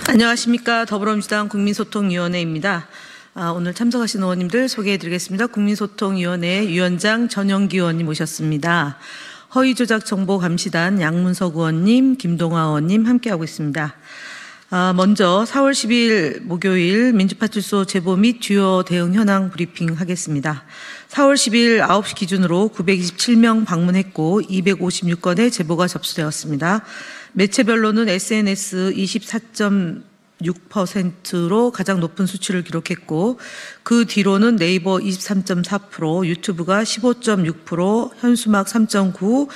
안녕하십니까. 더불어민주당 국민소통위원회입니다. 오늘 참석하신 의원님들 소개해드리겠습니다. 국민소통위원회 위원장 전영기 의원님 모셨습니다. 허위조작정보감시단 양문석 의원님, 김동화 의원님 함께하고 있습니다. 먼저 4월 10일 목요일 민주파출소 제보 및 주요 대응 현황 브리핑 하겠습니다. 4월 10일 9시 기준으로 927명 방문했고 256건의 제보가 접수되었습니다. 매체별로는 SNS 24.6%로 가장 높은 수치를 기록했고 그 뒤로는 네이버 23.4%, 유튜브가 15.6%, 현수막 3.9%,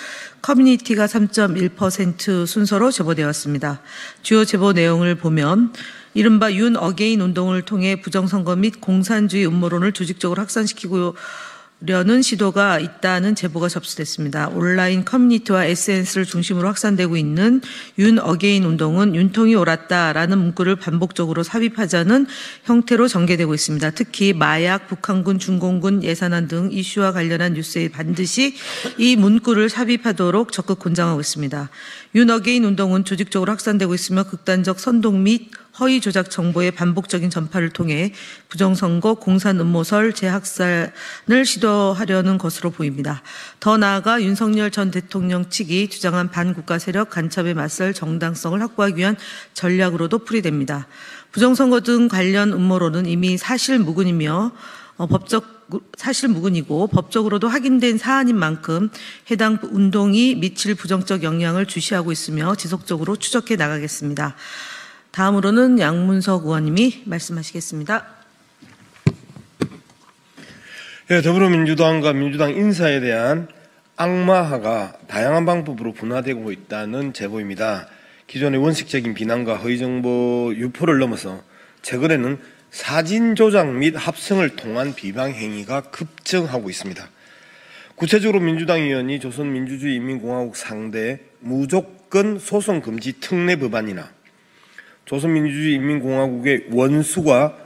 커뮤니티가 3.1% 순서로 제보되었습니다. 주요 제보 내용을 보면 이른바 윤 어게인 운동을 통해 부정선거 및 공산주의 음모론을 조직적으로 확산시키려는 시도가 있다는 제보가 접수됐습니다. 온라인 커뮤니티와 SNS를 중심으로 확산되고 있는 윤 어게인 운동은 윤통이 옳았다라는 문구를 반복적으로 삽입하자는 형태로 전개되고 있습니다. 특히 마약, 북한군, 중공군, 예산안 등 이슈와 관련한 뉴스에 반드시 이 문구를 삽입하도록 적극 권장하고 있습니다. 윤 어게인 운동은 조직적으로 확산되고 있으며 극단적 선동 및 허위 조작 정보의 반복적인 전파를 통해 부정선거, 공산 음모설, 재확산을 시도하려는 것으로 보입니다. 더 나아가 윤석열 전 대통령 측이 주장한 반국가 세력 간첩에 맞설 정당성을 확보하기 위한 전략으로도 풀이됩니다. 부정선거 등 관련 음모론은 이미 사실무근이고 법적으로도 확인된 사안인 만큼 해당 운동이 미칠 부정적 영향을 주시하고 있으며 지속적으로 추적해 나가겠습니다. 다음으로는 양문석 의원님이 말씀하시겠습니다. 네, 더불어민주당과 민주당 인사에 대한 악마화가 다양한 방법으로 분화되고 있다는 제보입니다. 기존의 원칙적인 비난과 허위정보 유포를 넘어서 최근에는 사진 조작 및 합성을 통한 비방 행위가 급증하고 있습니다. 구체적으로 민주당 의원이 조선민주주의인민공화국 상대 무조건 소송 금지 특례 법안이나 조선민주주의인민공화국의 원수가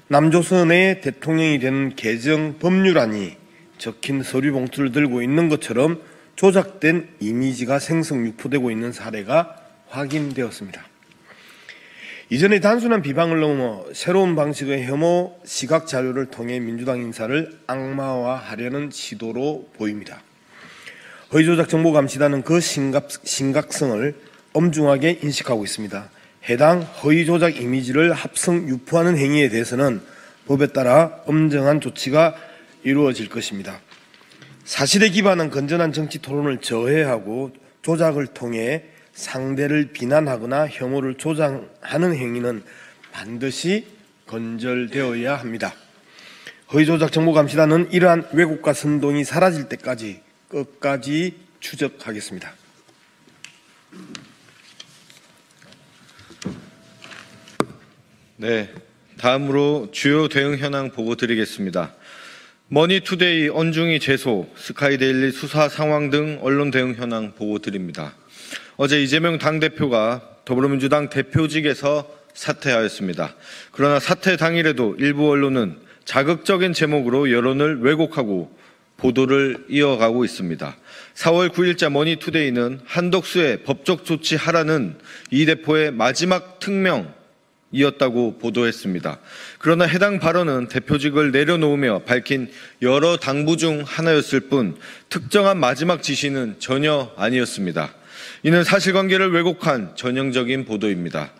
남조선의 대통령이 되는 개정 법률안이 적힌 서류 봉투를 들고 있는 것처럼 조작된 이미지가 생성 유포되고 있는 사례가 확인되었습니다. 이전에 단순한 비방을 넘어 새로운 방식의 혐오 시각 자료를 통해 민주당 인사를 악마화하려는 시도로 보입니다. 허위조작 정보감시단은 그 심각성을 엄중하게 인식하고 있습니다. 해당 허위조작 이미지를 합성 유포하는 행위에 대해서는 법에 따라 엄정한 조치가 이루어질 것입니다. 사실에 기반한 건전한 정치 토론을 저해하고 조작을 통해 상대를 비난하거나 혐오를 조장하는 행위는 반드시 건절되어야 합니다. 허위조작 정보감시단은 이러한 왜곡과 선동이 사라질 때까지 끝까지 추적하겠습니다. 네, 다음으로 주요 대응 현황 보고 드리겠습니다. 머니투데이 언중이 제소, 스카이데일리 수사 상황 등 언론 대응 현황 보고 드립니다. 어제 이재명 당대표가 더불어민주당 대표직에서 사퇴하였습니다. 그러나 사퇴 당일에도 일부 언론은 자극적인 제목으로 여론을 왜곡하고 보도를 이어가고 있습니다. 4월 9일자 머니투데이는 한덕수의 법적 조치하라는 이 대표의 마지막 특명이었다고 보도했습니다. 그러나 해당 발언은 대표직을 내려놓으며 밝힌 여러 당부 중 하나였을 뿐 특정한 마지막 지시는 전혀 아니었습니다. 이는 사실관계를 왜곡한 전형적인 보도입니다.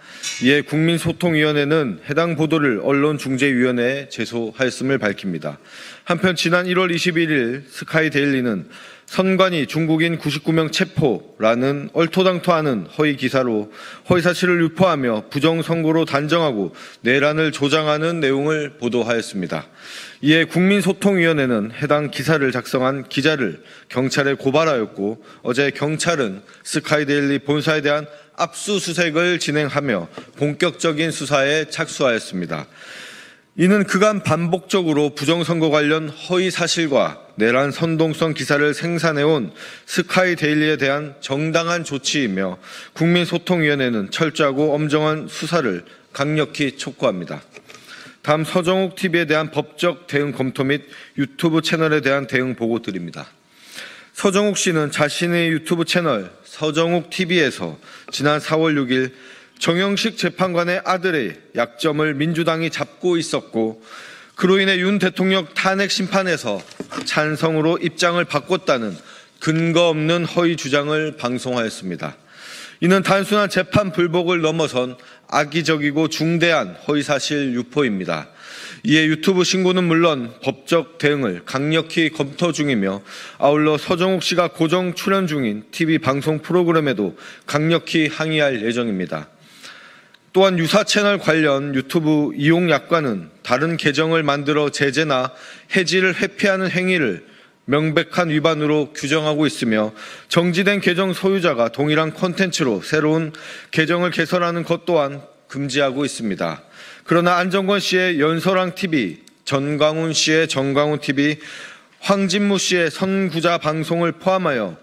이에 국민소통위원회는 해당 보도를 언론중재위원회에 제소하였음을 밝힙니다. 한편 지난 1월 21일 스카이데일리는 선관위 중국인 99명 체포라는 얼토당토하는 허위 기사로 허위사실을 유포하며 부정선거로 단정하고 내란을 조장하는 내용을 보도하였습니다. 이에 국민소통위원회는 해당 기사를 작성한 기자를 경찰에 고발하였고 어제 경찰은 스카이데일리 본사에 대한 압수수색을 진행하며 본격적인 수사에 착수하였습니다. 이는 그간 반복적으로 부정선거 관련 허위 사실과 내란 선동성 기사를 생산해온 스카이데일리에 대한 정당한 조치이며 국민소통위원회는 철저하고 엄정한 수사를 강력히 촉구합니다. 다음 서정욱 TV에 대한 법적 대응 검토 및 유튜브 채널에 대한 대응 보고 드립니다. 서정욱 씨는 자신의 유튜브 채널 서정욱 TV에서 지난 4월 6일 정영식 재판관의 아들의 약점을 민주당이 잡고 있었고 그로 인해 윤 대통령 탄핵 심판에서 찬성으로 입장을 바꿨다는 근거 없는 허위 주장을 방송하였습니다. 이는 단순한 재판 불복을 넘어선 악의적이고 중대한 허위사실 유포입니다. 이에 유튜브 신고는 물론 법적 대응을 강력히 검토 중이며 아울러 서정욱 씨가 고정 출연 중인 TV 방송 프로그램에도 강력히 항의할 예정입니다. 또한 유사 채널 관련 유튜브 이용 약관은 다른 계정을 만들어 제재나 해지를 회피하는 행위를 명백한 위반으로 규정하고 있으며 정지된 계정 소유자가 동일한 콘텐츠로 새로운 계정을 개설하는 것 또한 금지하고 있습니다. 그러나 안정권 씨의 연서랑TV, 전광훈 씨의 전광훈TV, 황진무 씨의 선구자 방송을 포함하여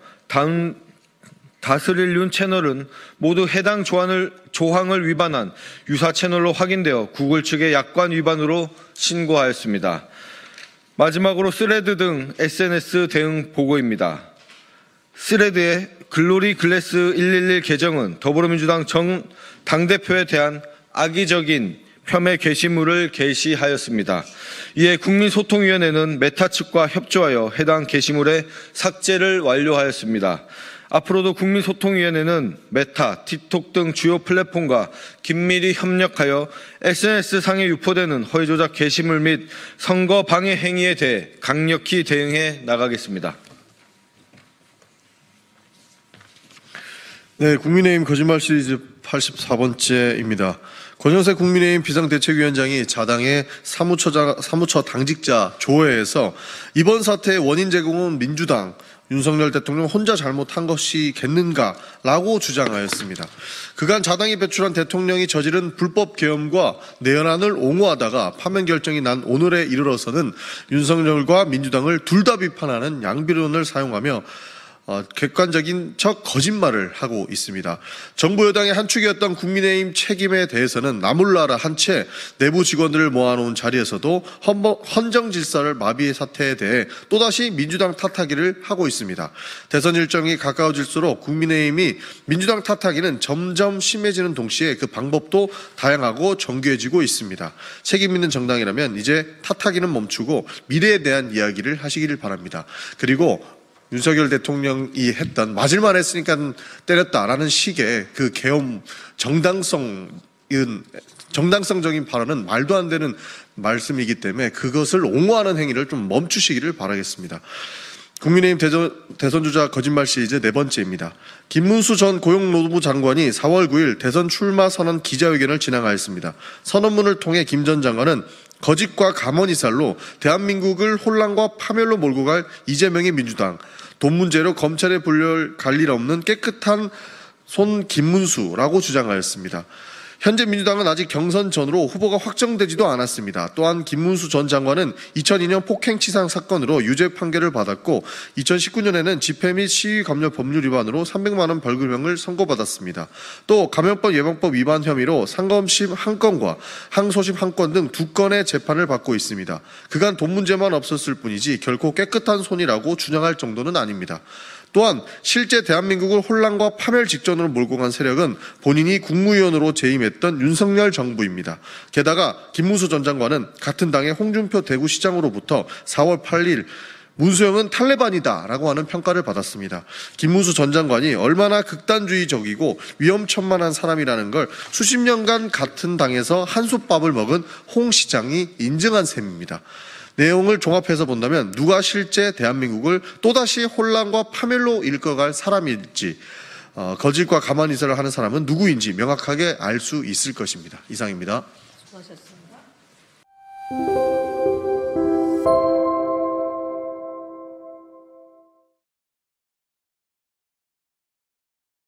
다스릴 윤 채널은 모두 해당 조항을 위반한 유사 채널로 확인되어 구글 측의 약관 위반으로 신고하였습니다. 마지막으로 스레드 등 SNS 대응 보고입니다. 스레드의 글로리 글래스 111 계정은 더불어민주당 정 당대표에 대한 악의적인 폄훼 게시물을 게시하였습니다. 이에 국민소통위원회는 메타 측과 협조하여 해당 게시물의 삭제를 완료하였습니다. 앞으로도 국민소통위원회는 메타, 틱톡 등 주요 플랫폼과 긴밀히 협력하여 SNS상에 유포되는 허위조작 게시물 및 선거 방해 행위에 대해 강력히 대응해 나가겠습니다. 네, 국민의힘 거짓말 시리즈 84번째입니다. 권영세 국민의힘 비상대책위원장이 자당의 사무처 당직자 조회에서 이번 사태의 원인 제공은 민주당, 윤석열 대통령 혼자 잘못한 것이겠는가라고 주장하였습니다. 그간 자당이 배출한 대통령이 저지른 불법 계엄과 내연안을 옹호하다가 파면 결정이 난 오늘에 이르러서는 윤석열과 민주당을 둘 다 비판하는 양비론을 사용하며 객관적인 척 거짓말을 하고 있습니다. 정부 여당의 한 축이었던 국민의힘 책임에 대해서는 나몰라라 한 채 내부 직원들을 모아놓은 자리에서도 헌정 질서를 마비의 사태에 대해 또다시 민주당 탓하기를 하고 있습니다. 대선 일정이 가까워질수록 국민의힘이 민주당 탓하기는 점점 심해지는 동시에 그 방법도 다양하고 정교해지고 있습니다. 책임 있는 정당이라면 이제 탓하기는 멈추고 미래에 대한 이야기를 하시기를 바랍니다. 그리고 윤석열 대통령이 했던 맞을만 했으니까 때렸다라는 식의 그 계엄 정당성적인 발언은 말도 안 되는 말씀이기 때문에 그것을 옹호하는 행위를 좀 멈추시기를 바라겠습니다. 국민의힘 대선주자 거짓말 시리즈 4번째입니다. 김문수 전 고용노동부 장관이 4월 9일 대선 출마 선언 기자회견을 진행하였습니다. 선언문을 통해 김 전 장관은 거짓과 가머니살로 대한민국을 혼란과 파멸로 몰고 갈 이재명의 민주당, 돈 문제로 검찰에 불려갈 일 없는 깨끗한 손 김문수라고 주장하였습니다. 현재 민주당은 아직 경선 전으로 후보가 확정되지도 않았습니다. 또한 김문수 전 장관은 2002년 폭행치상 사건으로 유죄 판결을 받았고 2019년에는 집회 및 시위 감염 법률 위반으로 300만 원 벌금형을 선고받았습니다. 또 감염법 예방법 위반 혐의로 상검심 1건과 항소심 1건 등 2건의 재판을 받고 있습니다. 그간 돈 문제만 없었을 뿐이지 결코 깨끗한 손이라고 주장할 정도는 아닙니다. 또한 실제 대한민국을 혼란과 파멸 직전으로 몰고 간 세력은 본인이 국무위원으로 재임했던 윤석열 정부입니다. 게다가 김문수 전 장관은 같은 당의 홍준표 대구시장으로부터 4월 8일 문수영은 탈레반이다라고 하는 평가를 받았습니다. 김문수 전 장관이 얼마나 극단주의적이고 위험천만한 사람이라는 걸 수십 년간 같은 당에서 한솥밥을 먹은 홍 시장이 인정한 셈입니다. 내용을 종합해서 본다면 누가 실제 대한민국을 또다시 혼란과 파멸로 이끌어갈 사람일지 거짓과 가만히서를 하는 사람은 누구인지 명확하게 알 수 있을 것입니다. 이상입니다. 수고하셨습니다.